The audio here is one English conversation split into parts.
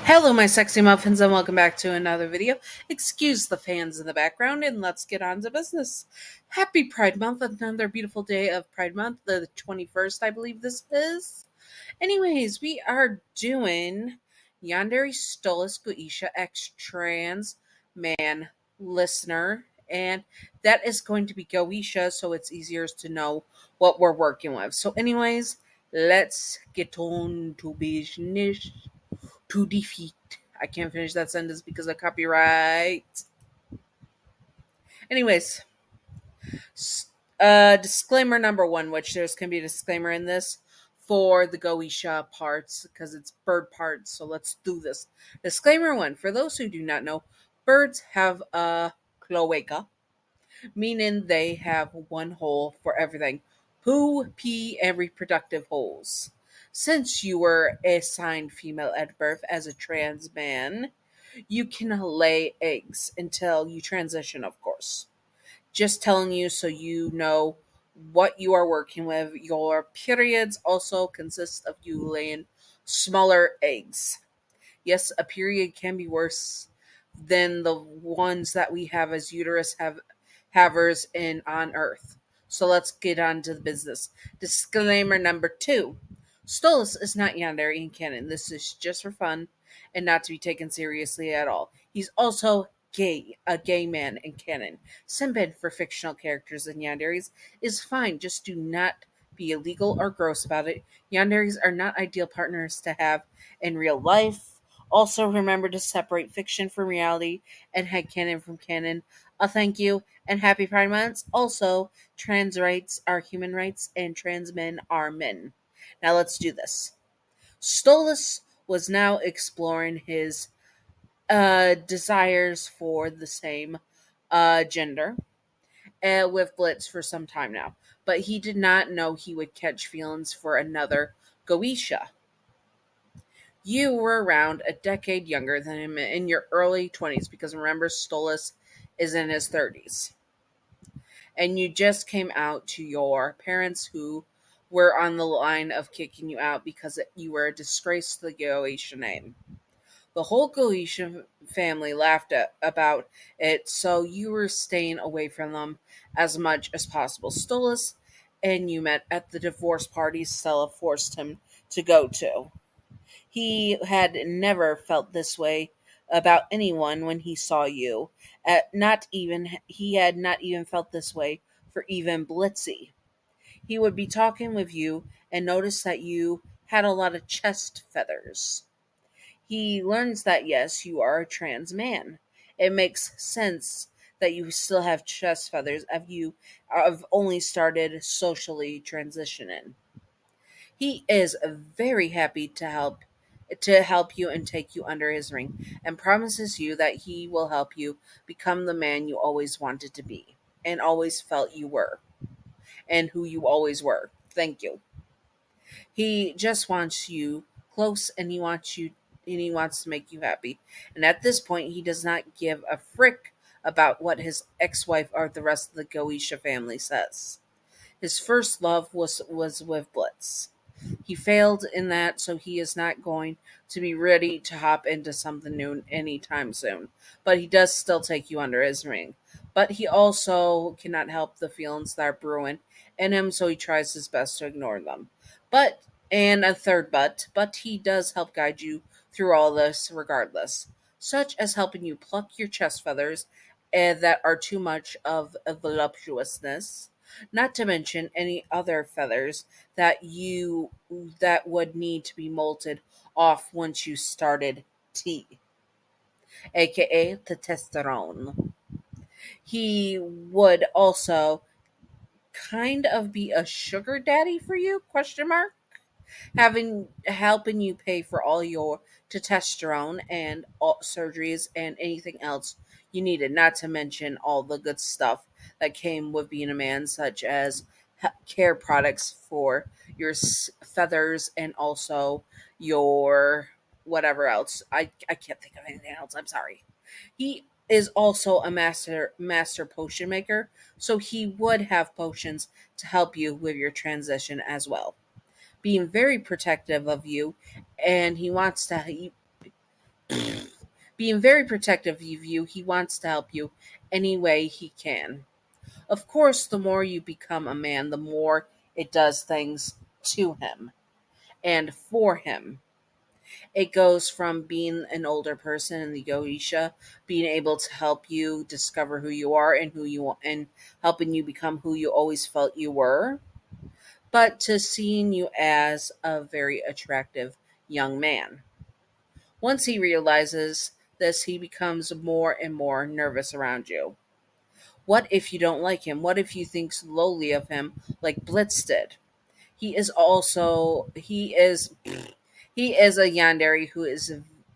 Hello, my sexy muffins, and welcome back to another video. Excuse the fans in the background, and let's get on to business. Happy Pride Month, another beautiful day of Pride Month, the 21st, I believe this is. Anyways, we are doing Yandere Stolas Goisha X Trans Man Listener, and that is going to be Goisha, so it's easier to know what we're working with. So, anyways, let's get on to business to defeat. I can't finish that sentence because of copyright. Anyways, disclaimer number one, which there's going to be a disclaimer in this for the Goisha parts because it's bird parts. So let's do this. Disclaimer one: for those who do not know, birds have a cloaca, meaning they have one hole for everything: poo, pee, and reproductive holes. Since you were assigned female at birth as a trans man, you can lay eggs until you transition, of course. Just telling you so you know what you are working with. Your periods also consist of you laying smaller eggs. Yes, a period can be worse than the ones that we have as uterus havers in on Earth. So let's get on to the business. Disclaimer number two: Stolas is not Yandere in canon. This is just for fun and not to be taken seriously at all. He's also gay, a gay man in canon. Simping for fictional characters in Yanderes is fine, just do not be illegal or gross about it. Yanderes are not ideal partners to have in real life. Also, remember to separate fiction from reality and headcanon from canon. A thank you and happy Pride Month. Also, trans rights are human rights and trans men are men. Now let's do this. Stolas was now exploring his desires for the same gender with Blitz for some time now, but he did not know he would catch feelings for another Goetia. You were around a decade younger than him in your early 20s because remember, Stolas is in his 30s. And you just came out to your parents who were on the line of kicking you out because you were a disgrace to the Goetia name. The whole Goetia family laughed about it, so you were staying away from them as much as possible. Stolas and you met at the divorce party Stella forced him to go to. He had never felt this way about anyone when he saw you. Not even he had not even felt this way for even Blitzy. He would be talking with you and notice that you had a lot of chest feathers. He learns that yes, you are a trans man. It makes sense that you still have chest feathers if you have only started socially transitioning. He is very happy to help you and take you under his wing and promises you that he will help you become the man you always wanted to be and always felt you were and who you always were. Thank you. He just wants you close and he wants to make you happy. And at this point he does not give a frick about what his ex-wife or the rest of the Goetia family says. His first love was with Blitz. He failed in that, so he is not going to be ready to hop into something new anytime soon. But he does still take you under his wing. But he also cannot help the feelings that are brewing in him, so he tries his best to ignore them. But, and a third but he does help guide you through all this regardless, such as helping you pluck your chest feathers that are too much of a voluptuousness, not to mention any other feathers that would need to be molted off once you started T, aka testosterone. He would also kind of be a sugar daddy for you? Question mark. Having helping you pay for all your testosterone and all surgeries and anything else you needed, not to mention all the good stuff that came with being a man, such as care products for your feathers and also your whatever else. I can't think of anything else. I'm sorry. He is also a master potion maker, so he would have potions to help you with your transition as well, being very protective of you, and he wants to Being very protective of you, he wants to help you any way he can. Of course, the more you become a man, the more it does things to him and for him. It goes from being an older person in the Goetia, being able to help you discover who you are and and helping you become who you always felt you were, but to seeing you as a very attractive young man. Once he realizes this, he becomes more and more nervous around you. What if you don't like him? What if you think lowly of him like Blitz did? He is a Yandere who is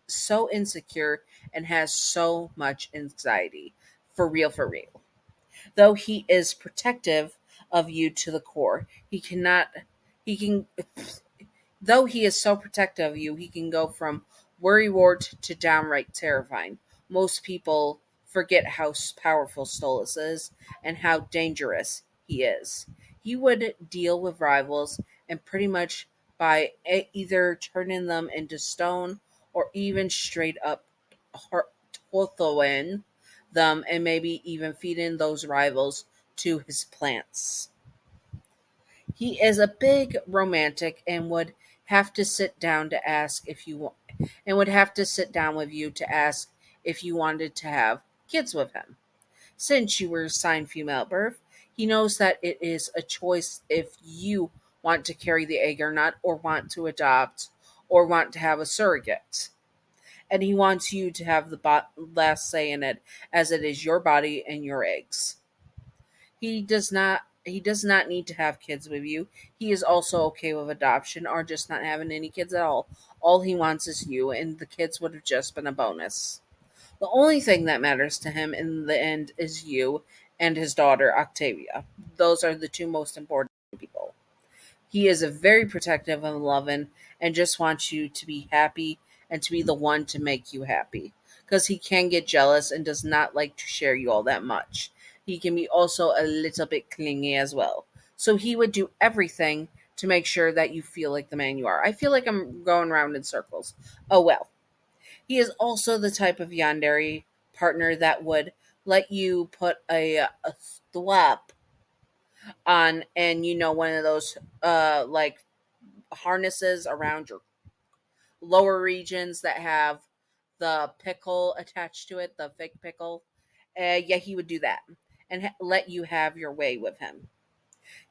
so insecure and has so much anxiety. For real, for real. Though he is protective of you to the core, he can though he is so protective of you, he can go from worrywart to downright terrifying. Most people forget how powerful Stolas is and how dangerous he is. He would deal with rivals and pretty much by either turning them into stone or even straight up torthoing them and maybe even feeding those rivals to his plants. He is a big romantic and would have to sit down to ask if you want, and would have to sit down with you to ask if you wanted to have kids with him. Since you were assigned female at birth, he knows that it is a choice if you want to carry the egg or not, or want to adopt, or want to have a surrogate. And he wants you to have the last say in it, as it is your body and your eggs. He does not need to have kids with you. He is also okay with adoption or just not having any kids at all. All he wants is you, and the kids would have just been a bonus. The only thing that matters to him in the end is you and his daughter Octavia. Those are the two most important people. He is a very protective and loving and just wants you to be happy and to be the one to make you happy. Because he can get jealous and does not like to share you all that much. He can be also a little bit clingy as well. So he would do everything to make sure that you feel like the man you are. I feel like I'm going around in circles. Oh well. He is also the type of Yandere partner that would let you put a thwap on, and one of those like harnesses around your lower regions that have the pickle attached to it, the fake pickle. Yeah, he would do that and let you have your way with him.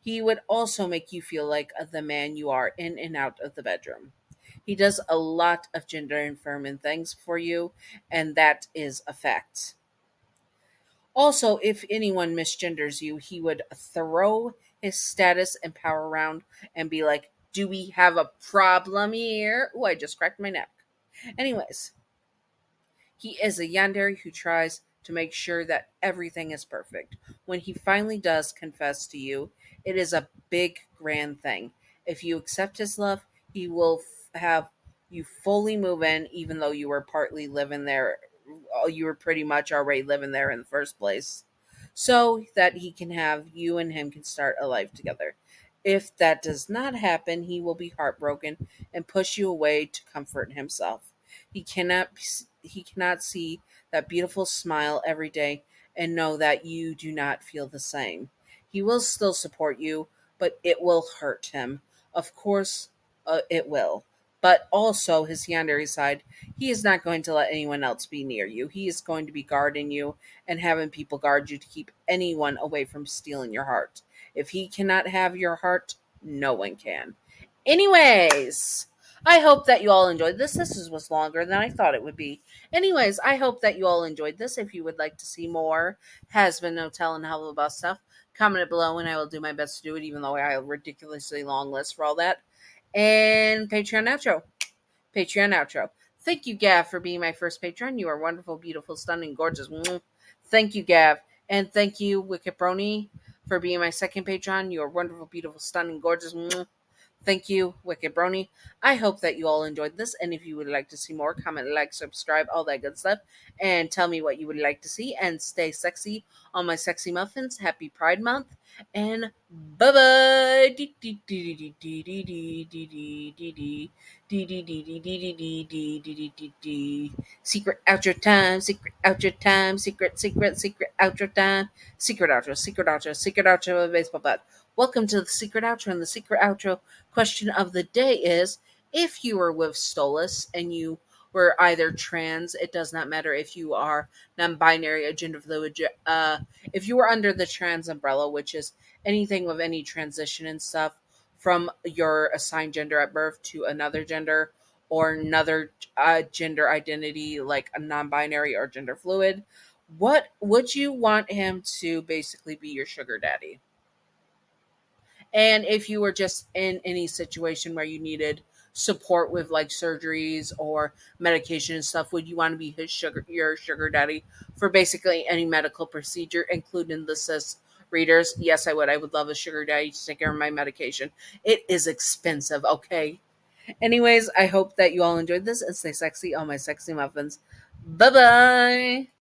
He would also make you feel like the man you are in and out of the bedroom. He does a lot of gender affirming things for you, and that is a fact. Also, if anyone misgenders you, he would throw his status and power around and be like, "Do we have a problem here?" Oh, I just cracked my neck. Anyways, he is a yandere who tries to make sure that everything is perfect. When he finally does confess to you, it is a big, grand thing. If you accept his love, he will have you fully move in, even though you were partly living there. You were pretty much already living there in the first place, so that he can have you and him can start a life together. If that does not happen, he will be heartbroken and push you away to comfort himself. He cannot see that beautiful smile every day and know that you do not feel the same. He will still support you, but it will hurt him. Of course, it will. But also, his Yandere side, he is not going to let anyone else be near you. He is going to be guarding you and having people guard you to keep anyone away from stealing your heart. If he cannot have your heart, no one can. Anyways, I hope that you all enjoyed this. Was longer than I thought it would be. Anyways, I hope that you all enjoyed this. If you would like to see more Has Been No Telling Helluva stuff, comment it below and I will do my best to do it, even though I have a ridiculously long list for all that. And Patreon outro. Patreon outro. Thank you, Gav, for being my first patron. You are wonderful, beautiful, stunning, gorgeous. Thank you, Gav. And thank you, Wicked Brony, for being my second patron. You are wonderful, beautiful, stunning, gorgeous. Thank you, Wicked Brony. I hope that you all enjoyed this. And if you would like to see more, comment, like, subscribe, all that good stuff. And tell me what you would like to see. And stay sexy on my sexy muffins. Happy Pride Month. And bye bye. Secret outro time. Secret outro time. Secret outro time. Secret outro. Secret outro. Secret outro of baseball bat. Welcome to the secret outro. And the secret outro question of the day is, if you were with Stolas and you were either trans, it does not matter if you are non-binary or gender fluid, if you were under the trans umbrella, which is anything with any transition and stuff from your assigned gender at birth to another gender or another gender identity like a non-binary or gender fluid, what would you want him to basically be your sugar daddy? And if you were just in any situation where you needed support with like surgeries or medication and stuff, would you want to be your sugar daddy for basically any medical procedure, including the cis readers? Yes, I would. I would love a sugar daddy to take care of my medication. It is expensive, okay? Anyways, I hope that you all enjoyed this and stay sexy on my sexy muffins. Bye bye.